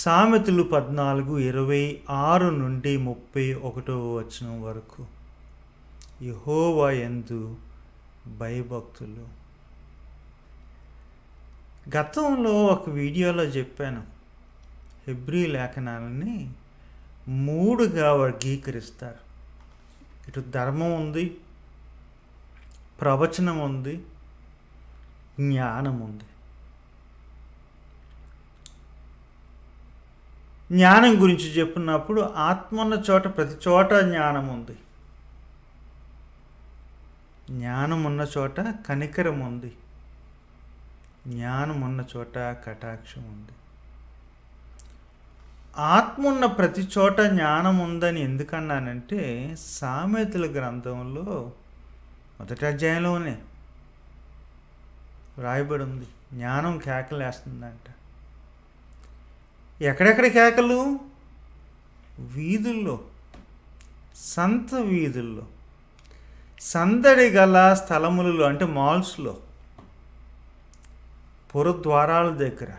సామెతలు 14:26 నుండి 31 వరకు. యెహోవా యందు భయభక్తులు. గతంలో ఒక వీడియోలో చెప్పాను, హెబ్రీ లేఖనాలని 3గా వర్గీకరిస్తారు. ఇటు ధర్మం ఉంది, ప్రవచనం ఉంది, జ్ఞానం ఉంది. జ్ఞానం గురించి చెప్పినప్పుడు ఆత్మ ఉన్న చోట ప్రతి చోట జ్ఞానం ఉంది, జ్ఞానం ఉన్న చోట కనికరం ఉంది, జ్ఞానం ఉన్న చోట కటాక్షం ఉంది. ఆత్మ ఉన్న ప్రతి చోట జ్ఞానం ఉందని ఎందుకన్నానంటే, సామెతల గ్రంథంలో 1వ అధ్యాయంలోనే రాయబడి ఉంది, జ్ఞానం కేకలేస్తుందంట. ఎక్కడెక్కడ కేకలు? వీధుల్లో, సంత వీధుల్లో, సందడి గల స్థలములలో అంటే మాల్స్లో, పురద్వారాల దగ్గర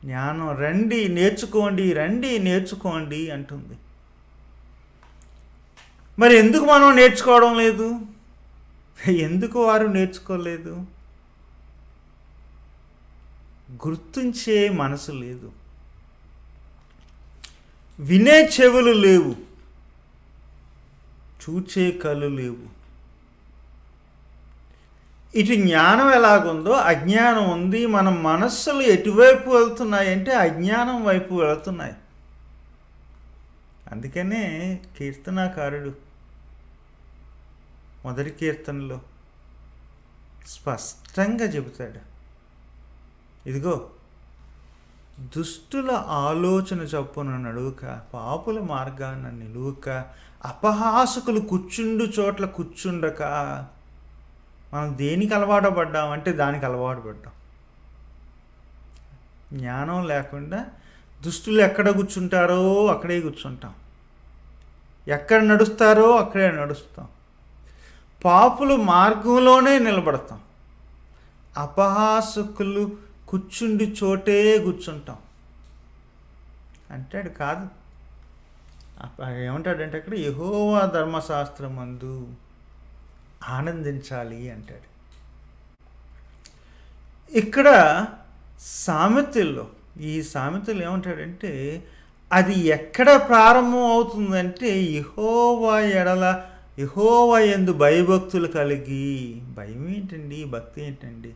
జ్ఞానం రండి నేర్చుకోండి, రండి నేర్చుకోండి అంటుంది. మరి ఎందుకు మనం నేర్చుకోవడం లేదు? ఎందుకు వారు నేర్చుకోలేదు? గుర్తించే మనసు లేదు, వినే చెవులు లేవు, చూచే కళ్ళు లేవు. ఇటు జ్ఞానం ఎలాగుందో అజ్ఞానం ఉంది. మన మనస్సులు ఎటువైపు వెళ్తున్నాయంటే అజ్ఞానం వైపు వెళుతున్నాయి. అందుకనే కీర్తనాకారుడు 1వ కీర్తనలో స్పష్టంగా చెబుతాడు, ఇదిగో దుష్టుల ఆలోచన చొప్పున నడువక, పాపుల మార్గాన నిలువక, అపహాసకులు కూర్చుండు చోట్ల కూర్చుండక. మనం దేనికి అలవాటు పడ్డామంటే దానికి అలవాటు పడ్డాం. జ్ఞానం లేకుండా దుష్టులు ఎక్కడ కూర్చుంటారో అక్కడే కూర్చుంటాం, ఎక్కడ నడుస్తారో అక్కడే నడుస్తాం, పాపుల మార్గంలోనే నిలబడతాం, అపహాసకులు కూర్చుండి చోటే కూర్చుంటాం అంటాడు. కాదు, ఏమంటాడంటే అక్కడ యెహోవా ధర్మశాస్త్రమందు ఆనందించాలి అంటాడు. ఇక్కడ సామెతల్లో, ఈ సామెతలు ఏమంటాడంటే అది ఎక్కడ ప్రారంభం అవుతుందంటే యెహోవా యందు భయభక్తులు కలిగి. భయం ఏంటండి? భక్తి ఏంటండి?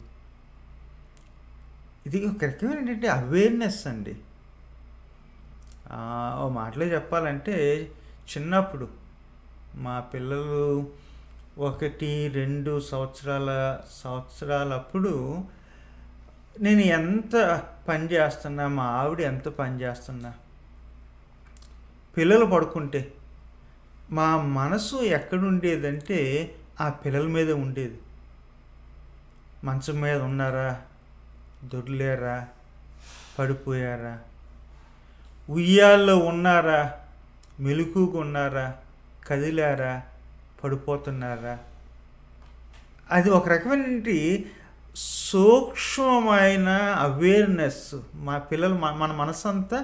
ఇది ఒక రకమైన ఏంటంటే అవేర్నెస్ అండి. ఓ మాటలో చెప్పాలంటే, చిన్నప్పుడు మా పిల్లలు 1-2 సంవత్సరాలప్పుడు నేను ఎంత పని చేస్తున్నా, మా ఆవిడ ఎంత పని చేస్తున్నా, పిల్లలు పడుకుంటే మా మనసు ఎక్కడుండేదంటే ఆ పిల్లల మీద ఉండేది. మంచం మీద ఉన్నారా, దొర్లేరా, పడిపోయారా, ఉయ్యాల్లో ఉన్నారా, మెలకుగా ఉన్నారా, కదిలారా, పడిపోతున్నారా. అది ఒక రకమైన సూక్ష్మమైన అవేర్నెస్. మా పిల్లలు, మన మనసు అంతా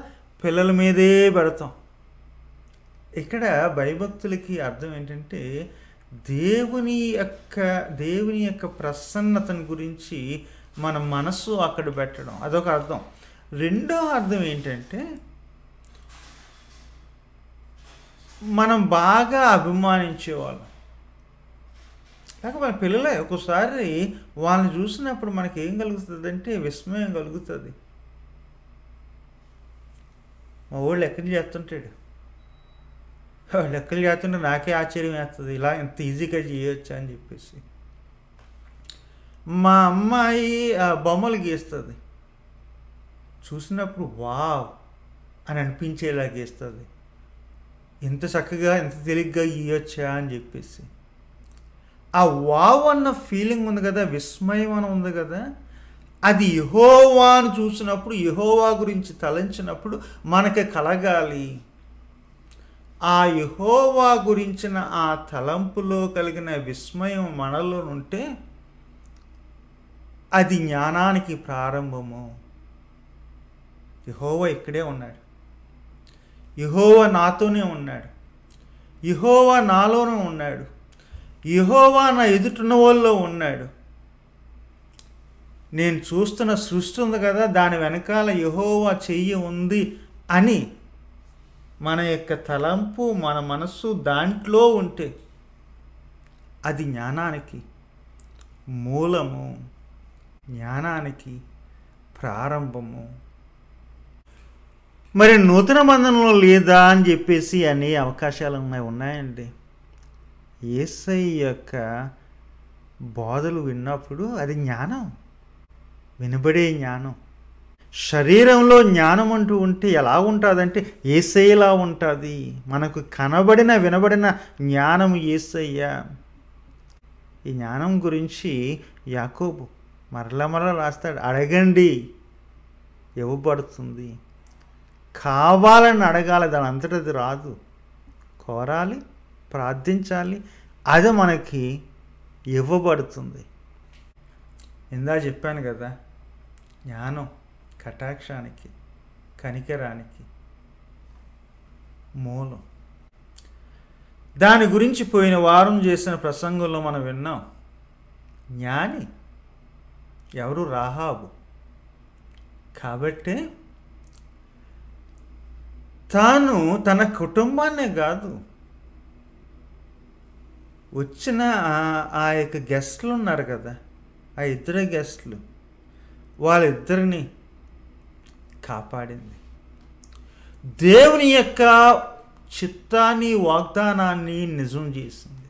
పిల్లల మీదే పెడతాం. ఇక్కడ భయభక్తులకి అర్థం ఏంటంటే దేవుని యొక్క ప్రసన్నతను గురించి మన మనసు అక్కడ పెట్టడం, అదొక అర్థం. రెండో అర్థం ఏంటంటే మనం బాగా అభిమానించేవాళ్ళం. లేకపోతే మన పిల్లలే ఒక్కోసారి వాళ్ళని చూసినప్పుడు మనకి ఏం కలుగుతుంది అంటే విస్మయం కలుగుతుంది. మా వాళ్ళు లెక్కలు చేస్తుంటాడు, లెక్కలు చేస్తుంటే నాకే ఆశ్చర్యం వేస్తుంది, ఇలా ఎంత ఈజీగా చేయొచ్చా అని చెప్పేసి. మా అమ్మాయి బొమ్మలు గీస్తుంది, చూసినప్పుడు వావ్ అని అనిపించేలా గీస్తుంది. ఎంత చక్కగా, ఎంత తేలిగ్గా గీయొచ్చా అని చెప్పేసి. ఆ వావ్ అన్న ఫీలింగ్ ఉంది కదా, విస్మయం అని ఉంది కదా, అది యెహోవాను చూసినప్పుడు, యెహోవా గురించి తలంచినప్పుడు మనకి కలగాలి. ఆ యెహోవా గురించిన ఆ తలంపులో కలిగిన విస్మయం మనలో ఉంటే అది జ్ఞానానికి ప్రారంభము. యెహోవా ఇక్కడే ఉన్నాడు, యెహోవా నాతోనే ఉన్నాడు, యెహోవా నాలోనే ఉన్నాడు, యెహోవా నా ఎదుటిన్న వాళ్ళలో ఉన్నాడు. నేను చూస్తున్న సృష్టి ఉంది కదా, దాని వెనకాల యెహోవా చెయ్యి ఉంది అని మన యొక్క తలంపు, మన మనస్సు దాంట్లో ఉంటే అది జ్ఞానానికి మూలము, జ్ఞానానికి ప్రారంభము. మరి నూతన బంధనంలో లేదా అని చెప్పేసి అనే అవకాశాలు ఉన్నాయండి. యేసయ్య యొక్క బోధలు విన్నప్పుడు అది జ్ఞానం, వినబడే జ్ఞానం. శరీరంలో జ్ఞానం అంటూ ఉంటే ఎలా ఉంటుందంటే యేసయ్యలా ఉంటుంది. మనకు కనబడిన వినబడిన జ్ఞానం యేసయ్య. ఈ జ్ఞానం గురించి యాకోబు మరల రాస్తాడు, అడగండి ఇవ్వబడుతుంది. కావాలని అడగాలి, దాని అంతటా అది రాదు. కోరాలి, ప్రార్థించాలి, అది మనకి ఇవ్వబడుతుంది. ఇందా చెప్పాను కదా, జ్ఞానం కటాక్షానికి, కనికరానికి మూలం. దాని గురించి పోయిన వారం చేసిన ప్రసంగంలో మనం విన్నాం. జ్ఞాని ఎవరు? రాహాబు. కాబట్టే తాను తన కుటుంబాన్నే కాదు, వచ్చిన ఆ యొక్క గెస్ట్లు ఉన్నారు కదా, ఆ ఇద్దరు గెస్ట్లు, వాళ్ళిద్దరిని కాపాడింది. దేవుని యొక్క చిత్తాన్ని, వాగ్దానాన్ని నిజం చేసింది.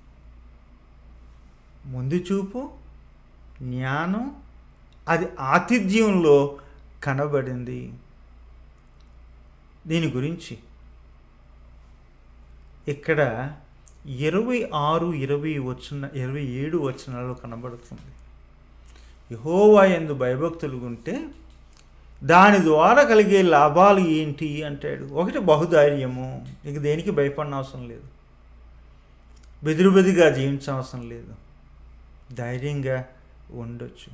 ముందు చూపు, జ్ఞానం, అది ఆతిథ్యంలో కనబడింది. దీని గురించి ఇక్కడ 26, 27 వచనాల్లో కనబడుతుంది. యెహోవా యందు భయభక్తులు ఉంటే దాని ద్వారా కలిగే లాభాలు ఏంటి అంటాడు. ఒకటి, బహుధైర్యము. ఇక దేనికి భయపడిన అవసరం లేదు, బెదిరిబెదిగా జీవించవసరం లేదు, ధైర్యంగా ఉండొచ్చు.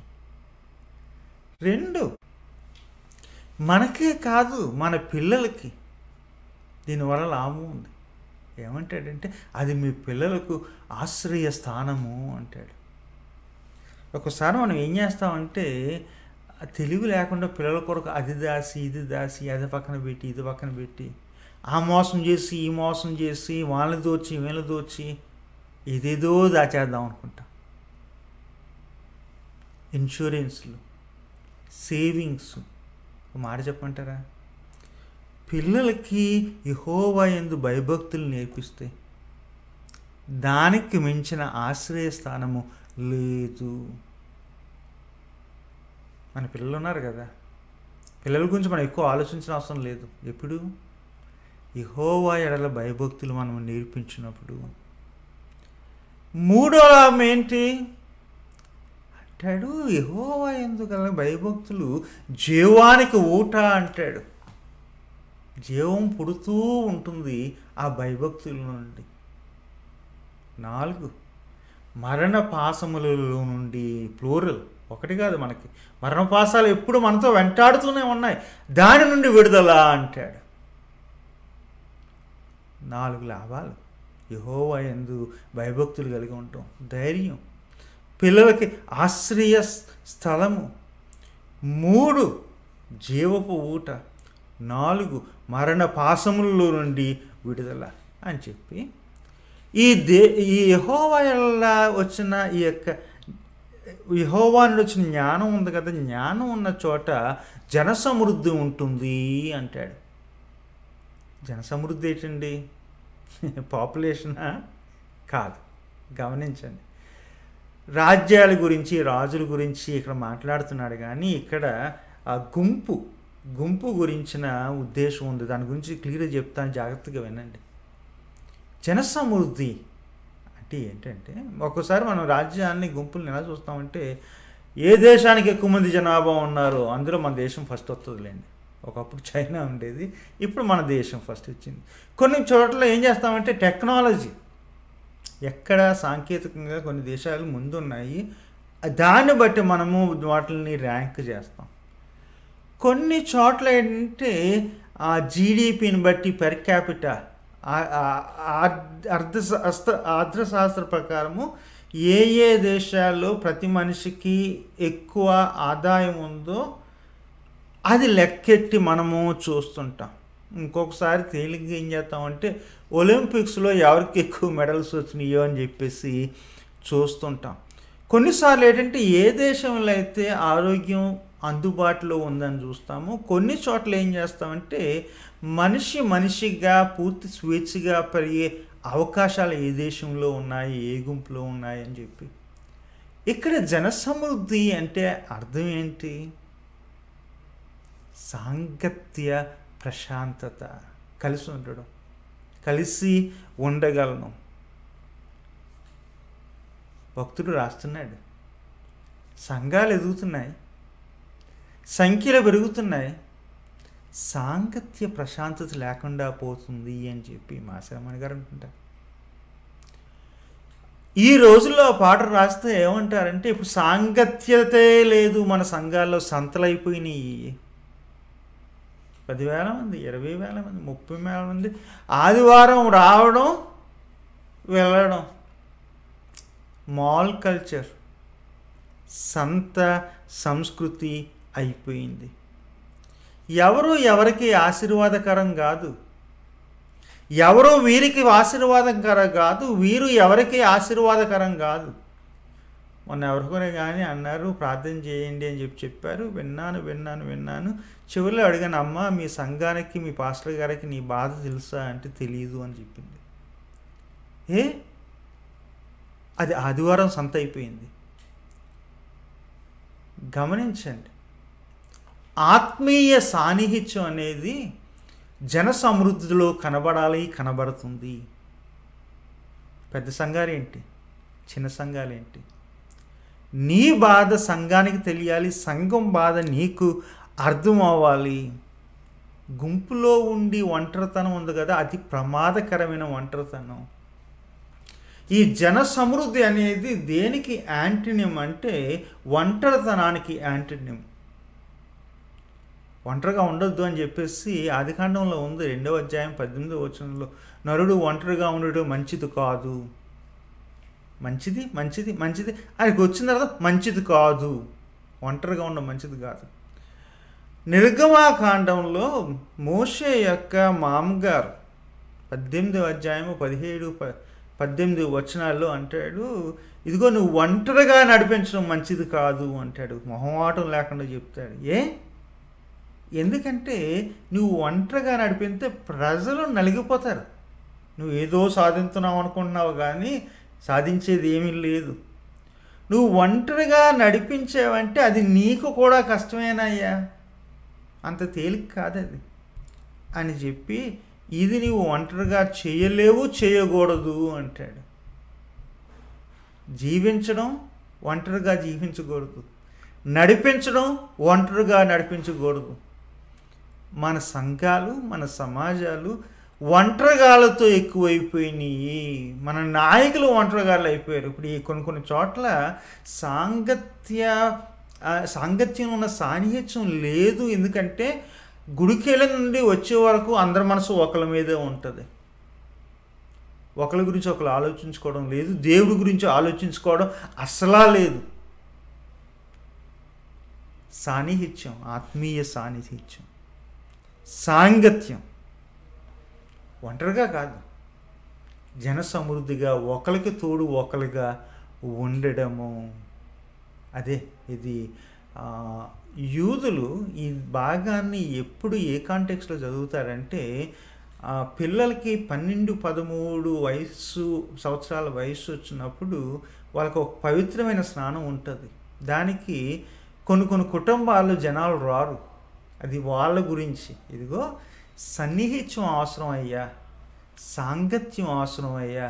2, మనకే కాదు మన పిల్లలకి దీనివల్ల లాభం ఉంది. ఏమంటాడంటే అది మీ పిల్లలకు ఆశ్రయ స్థానము అంటాడు. ఒకసారి మనం ఏం చేస్తామంటే తెలివి లేకుండా పిల్లల కొరకు అది దాసి ఇది దాసి, అది పక్కన పెట్టి ఇది పక్కన పెట్టి, ఆ మోసం చేసి ఈ మోసం చేసి, వాళ్ళని దోచి వీళ్ళని దోచి ఏదేదో దాచేద్దాం అనుకుంటాం. ఇన్సూరెన్స్లు, సేవింగ్స్. మాట చెప్పంటారా? పిల్లలకి యెహోవా యందు భయభక్తులు నేర్పిస్తే దానికి మించిన ఆశ్రయ స్థానము లేదు. మన పిల్లలు ఉన్నారు కదా, పిల్లల గురించి మనం ఎక్కువ ఆలోచించిన అవసరం లేదు. ఎప్పుడు యెహోవా ఎడల భయభక్తులు మనం నేర్పించినప్పుడు. 3వ లాభం ఏంటి అంటాడు? యెహోవా యందు గల భయభక్తులు జీవానికి ఊట అంటాడు. జీవం పుడుతూ ఉంటుంది ఆ భయభక్తుల నుండి. 4, మరణ పాశములలో నుండి. ప్లూరల్, ఒకటి కాదు. మనకి మరణపాశాలు ఎప్పుడు మనతో వెంటాడుతూనే ఉన్నాయి, దాని నుండి విడుదల అంటాడు. 4 లాభాలు. యెహోవా యందు భయభక్తులు కలిగి ఉంటాం. ధైర్యం, పిల్లలకి ఆశ్రయ స్థలము. 3, జీవపు ఊట. 4, మరణ పాశములలో నుండి విడుదల అని చెప్పి ఈ యెహోవా వల్ల వచ్చిన ఈ యొక్క యెహోవా నుండి వచ్చిన జ్ఞానం ఉంది కదా, జ్ఞానం ఉన్న చోట జనసమృద్ధి ఉంటుంది అంటాడు. జనసమృద్ధి ఏంటండి? పాపులేషనా? కాదు. గమనించండి, రాజ్యాల గురించి, రాజుల గురించి ఇక్కడ మాట్లాడుతున్నాడు, కానీ ఇక్కడ ఆ గుంపు గురించిన ఉద్దేశం ఉంది. దాని గురించి క్లియర్గా చెప్తాను, జాగ్రత్తగా వినండి. జనసమృద్ధి అంటే ఏంటంటే, ఒక్కోసారి మనం రాజ్యాన్ని, గుంపుల్ని ఎలా చూస్తామంటే, ఏ దేశానికి ఎక్కువ మంది జనాభా ఉన్నారో అందులో మన దేశం ఫస్ట్ వస్తుందిలేండి. ఒకప్పుడు చైనా ఉండేది, ఇప్పుడు మన దేశం ఫస్ట్ వచ్చింది. కొన్ని చోట్ల ఏం చేస్తామంటే టెక్నాలజీ, ఎక్కడ సాంకేతికంగా కొన్ని దేశాలు ముందున్నాయి, దాన్ని బట్టి మనము వాటిని ర్యాంక్ చేస్తాం. కొన్ని చోట్ల ఏంటంటే ఆ జీడిపిని బట్టి పెర్ క్యాపిటా అర్థశాస్త్ర ప్రకారము ఏ ఏ దేశాల్లో ప్రతి మనిషికి ఎక్కువ ఆదాయం ఉందో అది లెక్కెట్టి మనము చూస్తుంటాం. ఇంకొకసారి తేలిగ్గా ఏం చేస్తామంటే ఒలింపిక్స్లో ఎవరికి ఎక్కువ మెడల్స్ వచ్చినాయో అని చెప్పేసి చూస్తుంటాం. కొన్నిసార్లు ఏంటంటే ఏ దేశంలో అయితే ఆరోగ్యం అందుబాటులో ఉందని చూస్తాము. కొన్ని చోట్ల ఏం చేస్తామంటే మనిషిగా పూర్తి స్వేచ్ఛగా పెరిగే అవకాశాలు ఏ దేశంలో ఉన్నాయి, ఏ గుంపులో ఉన్నాయి అని చెప్పి. ఇక్కడ జనసమృద్ధి అంటే అర్థం ఏంటి? సాంగత్య ప్రశాంతత, కలిసి ఉండడం, కలిసి ఉండగలను. భక్తుడు రాస్తున్నాడు, సంఘాలు ఎదుగుతున్నాయి, సంఖ్యలు పెరుగుతున్నాయి, సాంగత్య ప్రశాంతత లేకుండా పోతుంది అని చెప్పి మాసామణి గారు అంటుంటారు. ఈ రోజుల్లో ఆ పాట రాస్తే ఏమంటారంటే ఇప్పుడు సాంగత్యతే లేదు, మన సంఘాల్లో సంతలైపోయినాయి. 10,000 మంది, 20,000 మంది, 30,000 మంది ఆదివారం రావడం వెళ్ళడం. మాల్ కల్చర్, సంత సంస్కృతి అయిపోయింది. ఎవరు ఎవరికి ఆశీర్వాదకరం కాదు, ఎవరు వీరికి ఆశీర్వాదకరం కాదు, వీరు ఎవరికి ఆశీర్వాదకరం కాదు. మొన్న ఎవరికొనే కానీ అన్నారు ప్రార్థన చేయండి అని చెప్పారు. విన్నాను. చివరిలో అడిగాను, అమ్మ మీ సంఘానికి మీ పాస్టర్ గారికి నీ బాధ తెలుసా అంటే తెలియదు అని చెప్పింది. అది ఆదివారం సంత అయిపోయింది. గమనించండి, ఆత్మీయ సాన్నిహిత్యం అనేది జన సమృద్ధిలో కనబడుతుంది. పెద్ద సంఘాలేంటి, చిన్న సంఘాలేంటి, నీ బాధ సంఘానికి తెలియాలి, సంఘం బాధ నీకు అర్థం అవ్వాలి. గుంపులో ఉండి ఒంటరితనం ఉంది కదా, అది ప్రమాదకరమైన ఒంటరితనం. ఈ జన సమృద్ధి అనేది దేనికి యాంటోనిం అంటే ఒంటరితనానికి యాంటోనిం. ఒంటరిగా ఉండొద్దు అని చెప్పేసి ఆదికాండంలో ఉంది, 2వ అధ్యాయం 18వ వచనంలో, నరుడు ఒంటరిగా ఉండడం మంచిది కాదు. మంచిది ఆయనకు వచ్చిన తర్వాత మంచిది కాదు, ఒంటరిగా ఉండడం మంచిది కాదు. నిర్గమాకాండంలో మోషే యొక్క మామగారు 18వ అధ్యాయము 17-18 వచనాల్లో అంటాడు, ఇదిగో నువ్వు ఒంటరిగా నడిపించడం మంచిది కాదు అంటాడు. మొహమాటం లేకుండా చెప్తాడు. ఎందుకంటే నువ్వు ఒంటరిగా నడిపితే ప్రజలు నలిగిపోతారు. నువ్వు ఏదో సాధిస్తున్నావు అనుకుంటున్నావు కానీ సాధించేది ఏమీ లేదు. నువ్వు ఒంటరిగా నడిపించావంటే అది నీకు కూడా కష్టమేనయ్యా, అంత తేలిక కాదు అది అని చెప్పి, ఇది నీవు ఒంటరిగా చేయలేవు, చేయకూడదు అంటాడు. జీవించడం ఒంటరిగా జీవించకూడదు, నడిపించడం ఒంటరిగా నడిపించకూడదు. మన సంఘాలు, మన సమాజాలు ఒంటరిగాళ్ళతో ఎక్కువైపోయినాయి. మన నాయకులు ఒంటరిగాళ్ళు అయిపోయారు. ఇప్పుడు కొన్ని చోట్ల సాంగత్యం ఉన్న సాన్నిహిత్యం లేదు. ఎందుకంటే గుడికెళ్ళ నుండి వచ్చే వరకు అందరి మనసు ఒకరి మీదే ఉంటుంది. ఒకరి గురించి ఒకరు ఆలోచించుకోవడం లేదు, దేవుడి గురించి ఆలోచించుకోవడం అసలా లేదు. సాన్నిహిత్యం, ఆత్మీయ సాన్నిహిత్యం, సాంగత్యం ఒంటరిగా కాదు, జన సమృద్ధిగా ఒకరికి తోడు ఒకరిగా ఉండడము. అదే ఇది యూదులు ఈ భాగాన్ని ఎప్పుడు ఏ కాంటెక్స్లో చదువుతారంటే పిల్లలకి 12-13 సంవత్సరాల వయసు వచ్చినప్పుడు వాళ్ళకు ఒక పవిత్రమైన స్నానం ఉంటుంది. దానికి కొన్ని కుటుంబాలు జనాలు రారు, అది వాళ్ళ గురించి. ఇదిగో సన్నిహిత్యం అవసరం అయ్యా, సాంగత్యం అవసరం అయ్యా,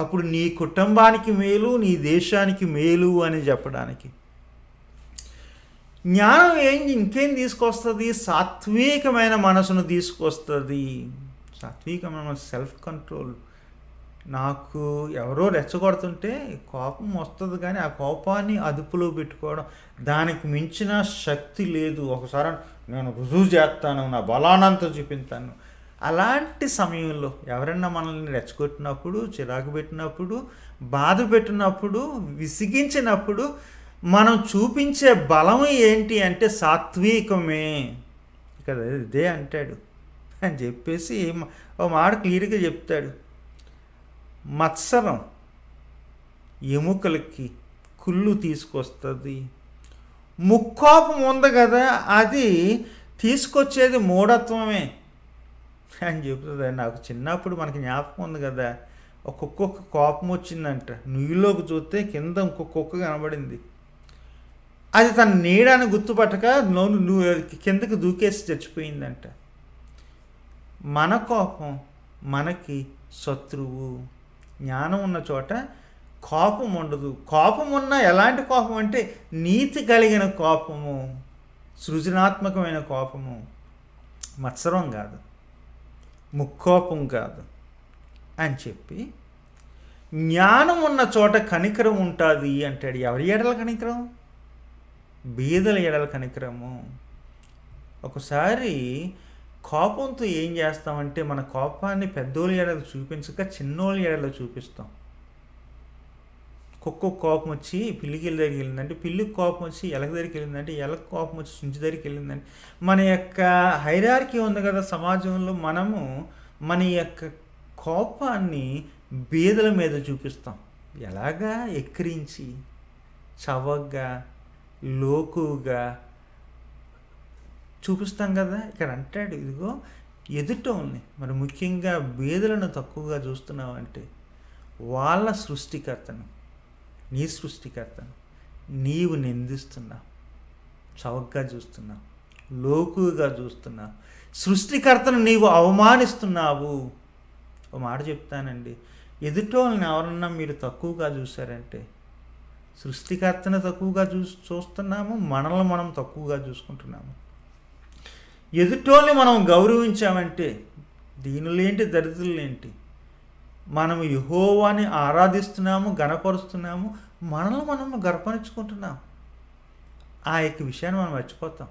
అప్పుడు నీ కుటుంబానికి మేలు, నీ దేశానికి మేలు అని చెప్పడానికి. జ్ఞానం ఇంకేం తీసుకొస్తుంది? సాత్వికమైన మనసును తీసుకొస్తుంది. సాత్వికమైన సెల్ఫ్ కంట్రోల్. నాకు ఎవరో రెచ్చగొడుతుంటే కోపం వస్తుంది, కానీ ఆ కోపాన్ని అదుపులో పెట్టుకోవడం, దానికి మించిన శక్తి లేదు. ఒకసారి నేను రుజువు చేస్తాను, నా బలానంతా చూపిస్తాను. అలాంటి సమయంలో ఎవరన్నా మనల్ని రెచ్చగొట్టినప్పుడు, చిరాకు పెట్టినప్పుడు, బాధ పెట్టినప్పుడు, విసిగించినప్పుడు మనం చూపించే బలం ఏంటి అంటే సాత్వికమే. ఇక్కడ ఇదే అంటాడు అని చెప్పేసి ఓ మాట క్లియర్గా చెప్తాడు. మత్సరం ఎముకలకి కుళ్ళు తీసుకొస్తుంది. ముక్కోపం ఉంది కదా, అది తీసుకొచ్చేది మూఢత్వమే అని చెప్తుంది. నాకు చిన్నప్పుడు మనకి జ్ఞాపకం ఉంది కదా, ఒక్కొక్క కోపం వచ్చిందంట. నుయ్యిలోకి చూస్తే కింద ఇంకొక కనబడింది. అది తన నీడని గుర్తుపట్టక నువ్వు కిందకి దూకేసి చచ్చిపోయిందంట. మన కోపం మనకి శత్రువు. జ్ఞానం ఉన్న చోట కోపం ఉండదు. కోపం ఉన్న ఎలాంటి కోపం అంటే నీతి కలిగిన కోపము, సృజనాత్మకమైన కోపము, మత్సరం కాదు, ముక్కోపం కాదు అని చెప్పి, జ్ఞానం ఉన్న చోట కనికరం ఉంటుంది అంటాడు. ఎవరి ఎడల కనికరం? బీదల ఎడల కనికరము. ఒకసారి కోపంతో ఏం చేస్తామంటే మన కోపాన్ని పెద్దోళ్ళ ఎడలు చూపించక చిన్నోళ్ళ ఎడలు చూపిస్తాం. కుక్క కోపం వచ్చి పిల్లికి దగ్గరికి వెళ్ళిందంటే పిల్లికి కోపం వచ్చి ఎలక దగ్గరికి వెళ్ళిందంటే ఎలక కోపం వచ్చి సుంచి దగ్గరికి వెళ్ళిందంటే మన యొక్క హైరార్కీ ఉంది కదా సమాజంలో, మనము మన యొక్క కోపాన్ని బీదల మీద చూపిస్తాం. ఎలాగా? ఎక్కిరించి, చవగ్గా, లోకుగా చూపిస్తాం కదా. ఇక్కడ అంటాడు, ఇదిగో ఎదుటోల్ని, మరి ముఖ్యంగా బీదలను తక్కువగా చూస్తున్నావంటే వాళ్ళ సృష్టికర్తను, నీ సృష్టికర్తను నీవు నిందిస్తున్నావు, చౌకగా చూస్తున్నావు, లోకుగా చూస్తున్నావు, సృష్టికర్తను నీవు అవమానిస్తున్నావు. ఒక మాట చెప్తానండి, ఎదుటోళ్ళని ఎవరన్నా మీరు తక్కువగా చూసారంటే సృష్టికర్తను తక్కువగా చూస్తున్నాము, మనల్ని మనం తక్కువగా చూసుకుంటున్నాము. ఎదుటోళ్ళని మనం గౌరవించామంటే దీనులేంటి దరిద్రులేంటి, మనము యెహోవాని ఆరాధిస్తున్నాము, గణపరుస్తున్నాము, మనల్ని మనం గర్పరించుకుంటున్నాం. ఆ యొక్క విషయాన్ని మనం మర్చిపోతాం.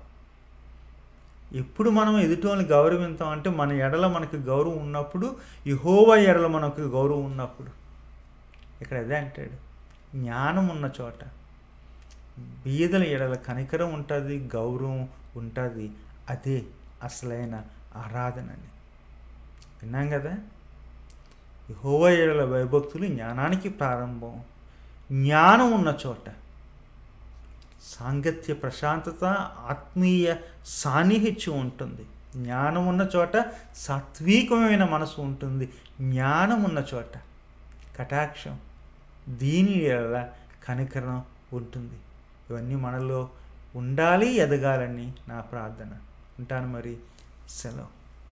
ఎప్పుడు మనం ఎదుటోళ్ళని గౌరవించాం అంటే మన ఎడల మనకి గౌరవం ఉన్నప్పుడు, యెహోవా ఎడల మనకు గౌరవం ఉన్నప్పుడు. ఇక్కడ అదే అంటాడు, జ్ఞానం ఉన్న చోట బీదల ఎడల కనికరం ఉంటుంది, గౌరవం ఉంటుంది. అదే అసలైన ఆరాధనని విన్నాం కదా. యెహోవా ఎడల భయభక్తులు జ్ఞానానికి ప్రారంభం. జ్ఞానం ఉన్న చోట సాంగత్య ప్రశాంతత, ఆత్మీయ సాన్నిహిత్యం ఉంటుంది. జ్ఞానం ఉన్న చోట సాత్వికమైన మనసు ఉంటుంది. జ్ఞానం ఉన్న చోట కటాక్షం, దీని ఎడల కనికరం ఉంటుంది. ఇవన్నీ మనలో ఉండాలి, ఎదగాలని నా ప్రార్థన. ఉంటాను మరి, సెలవు.